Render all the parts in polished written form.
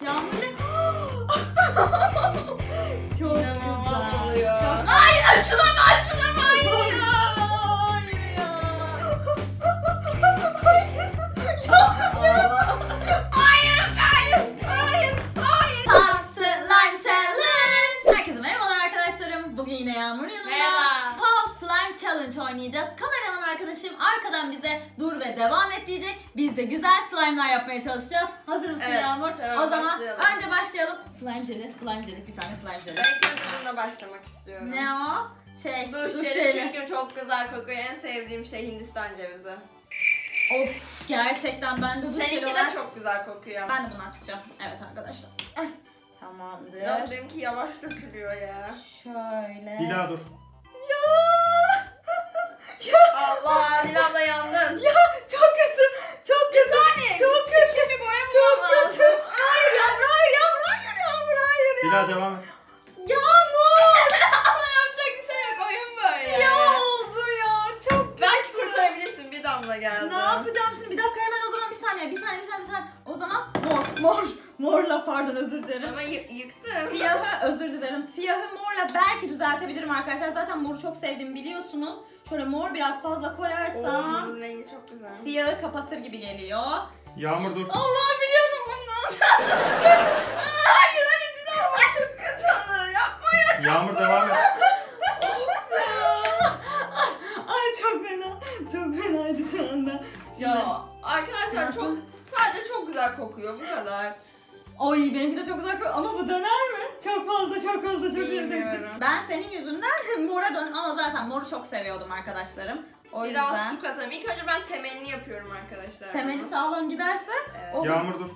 Yağmur ne? Çok İnanılmaz güzel. oluyor. Hayır açılama açılama. Hayır ya. Hayır ya. Pop Slime Challenge. Herkese merhabalar arkadaşlarım. Bugün yine Yağmur yanımda. Merhaba. Pop Slime Challenge oynayacağız. Kameraman arkadaşım arkadan bize dur ve devam et diyecek. Biz de güzel slime'lar yapmaya çalışacağız. Hazır mısın Evet, Yağmur? tamam, O zaman başlayalım. önce başlayalım. Slime jeli, bir tane slime jeli. Ben ilk bununla başlamak istiyorum. Ne o? Duş jeli çünkü çok güzel kokuyor. En sevdiğim şey Hindistan cevizi. Of gerçekten ben de duş jeli Seninki olarak... de çok güzel kokuyor. Ben de bundan çıkacağım. Evet arkadaşlar. Tamamdır. Ya benimki yavaş dökülüyor ya. Şöyle. Dila dur. Allah Dilan da yandın. Ya çok kötü. Çok kötü. Bir saniye. Çok kötü. Bir boya Çok bulmam kötü. lazım. Hayır Yağmur, hayır. Dila devam et. Yağmur. Ama yapacak bir şey yok. Oyun böyle. Ya oldu ya. Çok Belki kurtarabilirsin. Bir damla geldi. Ne yapacağım şimdi? Bir dakika hemen o zaman bir saniye. O zaman morla pardon özür dilerim. Ama yıktın. Siyahı özür dilerim. Siyahı morla belki düzeltebilirim arkadaşlar. Zaten moru çok sevdiğimi biliyorsunuz. Şöyle mor biraz fazla koyarsam Bunun rengi çok güzel. siyahı kapatır gibi geliyor. Yağmur dur. Allah biliyordum bunun olacağını. Hayır Dilan bak çok kötü olur. Yapma ya. Yağmur devam et. Of ya. Ay çok fena. Çok fenaydı şu anda. Ya arkadaşlar Nasıl? sadece çok güzel kokuyor bu kadar. Ay benimki de çok güzel kokuyor ama bu döner mi? Çok fazla Bilmiyorum. Ben senin yüzünden mora dön ama zaten moru çok seviyordum arkadaşlarım. O Biraz yüzden su katalım. İlk önce ben temelini yapıyorum arkadaşlar. temeli sağlam giderse Evet. o Yağmur dur.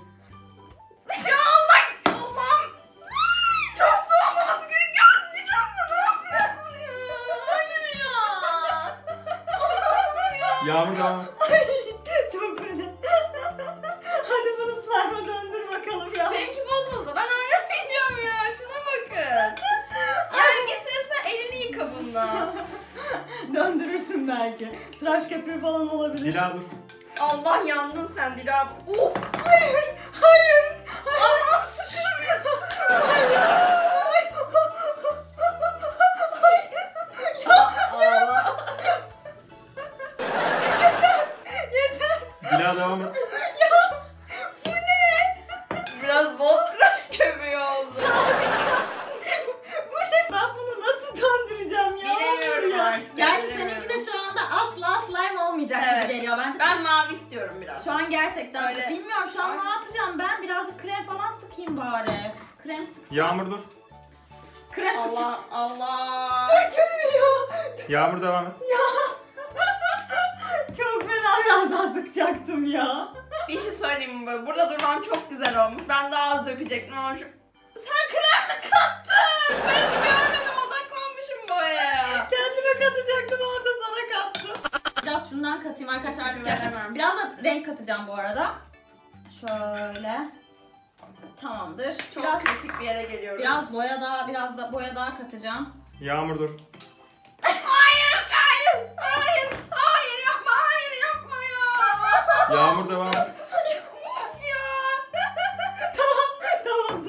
Ya Allah'ım. Çok su olmaması gerekiyor. Dilan'la ne yapıyorsun ya? Hayır ya. Allah'ım ya. Yağmur devam et. çok fena. Hadi bunu slime'a döndür bakalım ya. Benimki bozuldu. Ben oynamayacağım ya. Şuna bakın. Yani git resmen elini yıka bununla. Döndürürsün belki. Tıraş köpüğü falan olabilir. Dila dur. Allah yandın sen Dilan. Uf. Hayır. Allah'ım sıkılmıyor. Allah. Yeter. Dila devam et. Biraz bol tıraş köpüğü oldu. Bu ne? Ben bunu nasıl döndüreceğim ya? Bilemiyorum Ya. artık, Gerçi bilemiyorum. seninki de şu anda asla slime olmayacak gibi geliyor bence. Ben mavi istiyorum biraz. Şu an gerçekten Öyle. bilmiyorum şu an Ay. ne yapacağım ben birazcık krem falan sıkayım bari. Krem sıksam. Yağmur dur. Krem sıkayım. Allah Allah. Dökülmüyor. Yağmur devam et. Çok fena biraz daha sıkacaktım ya. Bir şey söyleyeyim mi? Burada durmam çok güzel olmuş. Ben daha az dökecektim ama sen krem mi kattın? Ben görmedim, odaklanmışım boyaya. Kendime katacaktım o anda sana kattım. Biraz şundan katayım arkadaşlar artık Veremem. gerçekten. Biraz da renk katacağım bu arada. Şöyle. Tamamdır. Çok Biraz kritik bir yere geliyoruz. biraz boya daha katacağım. Yağmur dur. Hayır yapma ya. Yağmur devam et. Of ya. Tamam.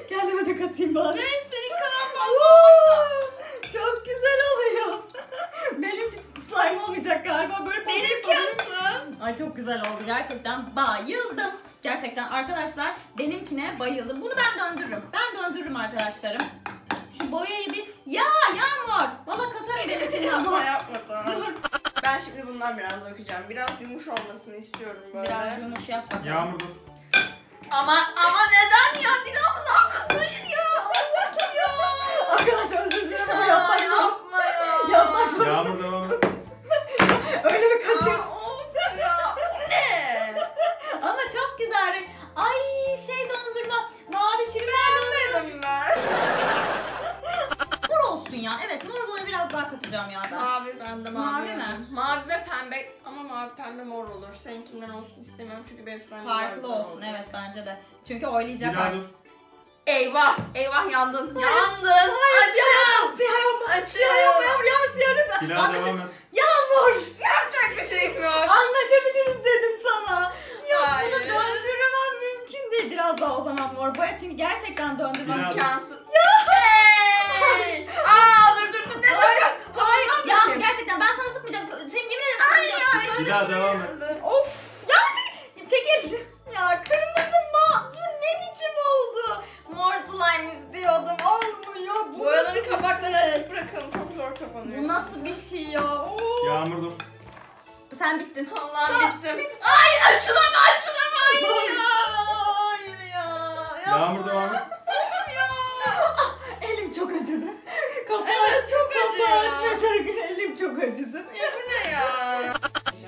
Kendime de katayım bari. Ne senin kadar fazla olmadı. Çok güzel oluyor. Benim slime olmayacak galiba böyle Benimki asıl. Ay çok güzel oldu gerçekten bayıldım. Gerçekten arkadaşlar benimkine bayıldım. Bunu ben döndürürüm arkadaşlarım. Şu boyayı bir Yağmur. Valla katarım benimkine Yapma ama. yapma tamam. Dur. Ben şimdi bundan biraz dökeceğim. Biraz yumuş olmasını istiyorum böyle. Biraz yumuş yap bakalım. Yağmur dur. Ama neden ya? Dilan ne yapıyorsun? Hayır ya. Of ya. Arkadaşlar özür dilerim ama yapmak zor. Yapma ya. Yapmak zor. Yağmur devam et. Öyle bir kaçayım. Of ya. Bu ne? Ama çok güzel renk. Ay dondurma. Mavi şirin Beğenmedim ben. mor olsun ya. Evet mor boya biraz daha katacağım ya ben. Mavi ben de mavi. Mavi mi? alayım. Mavi ve pembe ama mavi pembe mor olur. Seninkinden olsun istemiyorum çünkü benim slime Farklı güzel olsun oldu. evet bence de. Çünkü oylayacak. Dila dur. Eyvah yandın. Yandın. Siyah yapma. Açıl. Yağmur siyah lütfen. Dila devam et. Yağmur. Yapacak bir şeyim yok. Anlaşabiliriz dedim sana. Ya Hayır. bunu döndüremem mümkün Bence biraz daha o zaman mor boya çünkü gerçekten döndürmem. Biraz. İmkansız. Hey! Aa dur. Ne bakın? Hayır Ondan ya bakayım. gerçekten ben sana sıkmayacağım. Senin yemin ederim. Ay. Bir daha devam et. Of ya çekil. Ya kırmızı mı? Bu ne biçim oldu? Mor slime istiyordum. Olmuyor. Bu Boyaların nasıl bir kapaklarını şey? açık bırakalım. Çok zor kapanıyor. Bu nasıl bir şey ya? Of. Yağmur dur. Sen bittin. Allah'ım bittim. Ay açılama. Hayır ya. Hayır ya. Yağmur devam et. Elim çok acıdı. Kapağı, Evet, çok acıyor. kapağı açmayacak. Elim çok acıdı. Ya bu ne ya?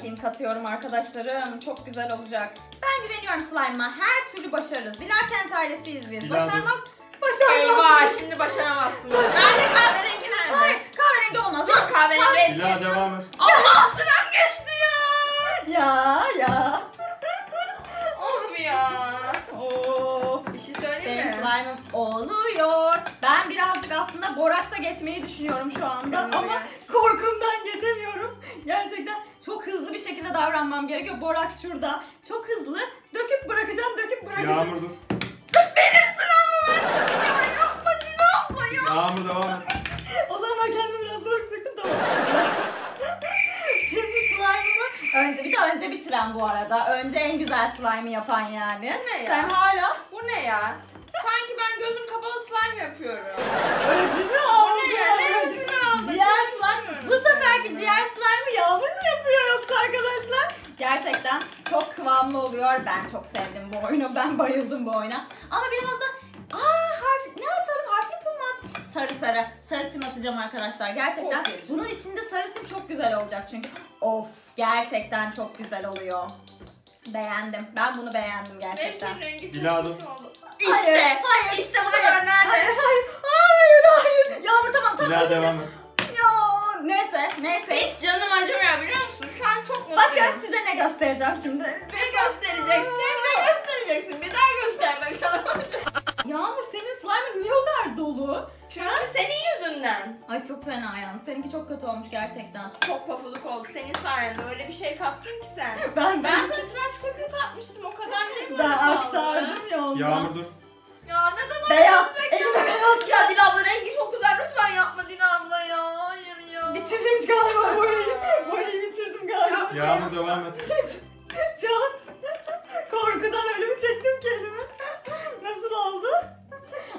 Sim katıyorum arkadaşlarım. Çok güzel olacak. Ben güveniyorum slime'a. Her türlü başarırız. Dilakent ailesiyiz biz. Dilan dur. Başarmaz. Eyvah şimdi başaramazsınız. Nerede kahverengi nerede? Hayır kahverengi olmaz. Yok kahverengi Bir daha et. devam et. Allah sürem geçti ya. Ya. Of ya. Of. Bir şey söyleyeyim Benim mi? slime'ım oluyor. Ben birazcık aslında boraksa geçmeyi düşünüyorum şu anda. Kırmızı Ama korkumdan geçemiyorum. Gerçekten çok hızlı bir şekilde davranmam gerekiyor. Boraks şurada. Çok hızlı. Döküp bırakacağım. Yağmur dur. Yapma ya. Yağmur devam et. O zaman ben kendimi biraz bıraksaydım tamam. Bıraktım. Şimdi slime'ımı önce bitiren bu arada. Önce en güzel slime'ı yapan yani. Bu ne ya? Sen hala Bu ne ya? Sanki ben gözüm kapalı slime yapıyorum. öcünü aldın. Bu ne ya? Ne öcünü aldın? Ciğer slime. Konuşmuyorum Bu seferki seninle. ciğer slime'ı Yağmur mu yapıyor yoksa arkadaşlar? Gerçekten çok kıvamlı oluyor. Ben çok sevdim bu oyunu. Ben bayıldım bu oyuna. Ama biraz da ne atalım? Harfli pul mu at? Sarı sim atacağım arkadaşlar. Gerçekten Çok iyi. bunun içinde sarı sim çok güzel olacak çünkü. Of gerçekten çok güzel oluyor. Beğendim. Ben bunu beğendim gerçekten. Benimkinin rengi çok Dilan dur. hoş oldu. Hayır, hayır. İşte bu kadar nerede? Hayır. Yağmur tamam. Bir daha devam et. Ya neyse. Hiç canım acımıyor biliyor musun? Şu an çok mutluyum. Bakın size ne göstereceğim şimdi. Ne göstereceksin? Ne göstereceksin? Bir daha göster bakalım. Yağmur senin slime'ın niye o kadar dolu? Çünkü senin yüzünden. Ay çok fena yani. Seninki çok kötü olmuş gerçekten. Çok pafuduk oldu. Senin sayende öyle bir şey kattın ki sen. Ben Ben sana tıraş köpüğü katmıştım. O kadar niye böyle ben kaldı? aktardım ya ondan. Yağmur dur. Ya neden Beyaz. öyle Elime beyaz. Ya Dil abla rengi çok güzel. Lütfen yapma Dil abla ya. Hayır ya. Bitirdim galiba boyayı. Boyayı bitirdim galiba. Yağmur devam et. Şu an korkudan öyle bir çektim ki elimi. Nasıl oldu?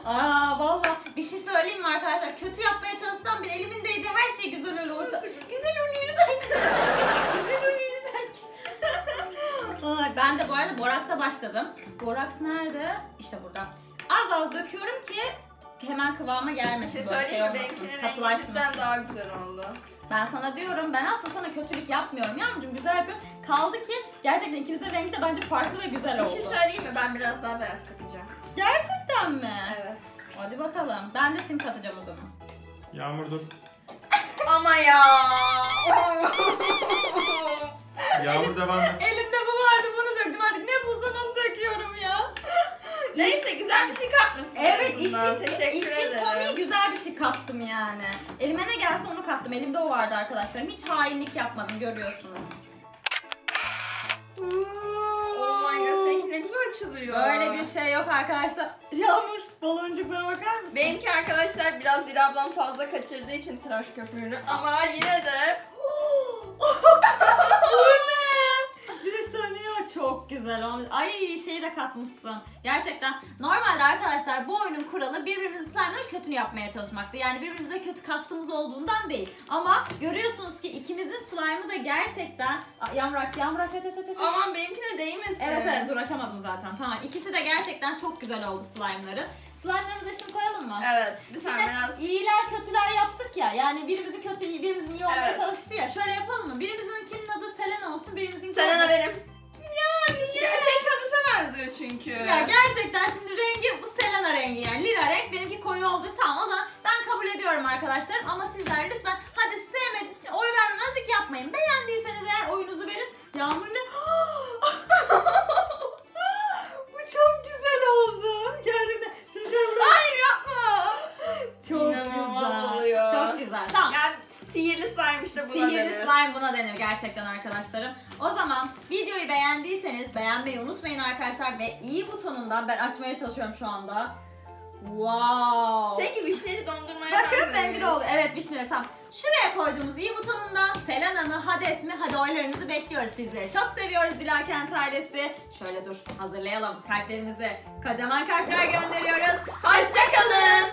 Valla bir şey söyleyeyim mi arkadaşlar? Kötü yapmaya çalışsam bile elimin değdiği her şey güzel öyle olsa. Nasıl? Güzel oluyor sanki. Güzel oluyor sanki. Ay, ben de bu arada boraksa başladım. Boraks nerede? İşte burada. Az döküyorum ki hemen kıvama Bir gelmesin. şey böyle söyleyeyim mi? olmasın, Benimkinin rengi katılaşmasın. cidden daha güzel oldu. Ben sana diyorum, ben aslında sana kötülük yapmıyorum Yağmurcuğum, güzel yapıyorum. Kaldı ki gerçekten ikimizin rengi de bence farklı ve güzel Bir oldu. şey söyleyeyim mi? Ben biraz daha beyaz katacağım. Gerçekten mi? Evet. Hadi bakalım. Ben de sim katacağım o zaman. Yağmur dur. Ama ya. Yağmur devam et. Elimde bu vardı, bunu döktüm, artık ne bulsam onu döküyorum ya. Neyse güzel bir şey katmışsın. Evet, en azından. Teşekkür işin ederim. komiği güzel bir şey kattım yani. Elime ne gelse onu kattım. Elimde o vardı arkadaşlarım. Hiç hainlik yapmadım, görüyorsunuz. Oh my god, seninki ne güzel açılıyor. Böyle bir şey yok arkadaşlar. Yağmur, baloncuklara bakar mısın? Benimki arkadaşlar biraz Dil ablam fazla kaçırdığı için tıraş köpüğünü ama yine de Bu ne? Bir de sönüyor, çok güzel olmuş. Ay şeyi de katmışsın. Gerçekten normalde arkadaşlar bu oyunun kuralı birbirimizi slime'la kötü yapmaya çalışmaktı. Yani birbirimize kötü kastımız olduğundan değil. Ama görüyorsunuz ki ikimizin slime'ı da gerçekten... Yağmur aç. aman benimkine değmesin. Evet dur açamadım zaten. Tamam, ikisi de gerçekten çok güzel oldu slime'ları. Slime'larımıza isim koyalım mı? Evet, bir Şimdi tane biraz. iyiler kötüler yaptık ya. Yani birimizi kötü, birimizin iyi olmaya Evet. çalıştı ya. Şöyle yapalım mı? Birimizinkinin adı Selena olsun, birimizinki Selena benim. Ya niye? Senin kadısa benziyor çünkü. Ya gerçekten şimdi rengi bu Selena rengi yani lila renk, benimki koyu oldu. Tamam, o zaman ben kabul ediyorum arkadaşlarım ama sizler lütfen hadi sevmediğiniz için oy vermemezlik yapmayın. Beğendiyseniz eğer oyunuzu verin. Yağmur ne? Bu çok güzel oldu. Gerçekten. Şimdi şöyle bırak. Hayır yapma. Çok İnanılmaz güzel. oluyor. Çok güzel. Tamam. Ya Sihirli slime işte buna Sihirli denir. slime buna denir gerçekten arkadaşlarım. O zaman videoyu beğendiyseniz beğenmeyi unutmayın arkadaşlar ve i butonundan ben açmaya çalışıyorum şu anda. Wow. Sanki vişneli dondurmaya Bakın benzemiş. benimki de oldu. Evet vişneli tam. Şuraya koyduğumuz i butonundan Selena mı Hades mi? Hadi oylarınızı bekliyoruz sizleri. Çok seviyoruz Dilakent ailesi. Şöyle dur hazırlayalım kalplerimizi. Kocaman kalpler gönderiyoruz. Hoşçakalın.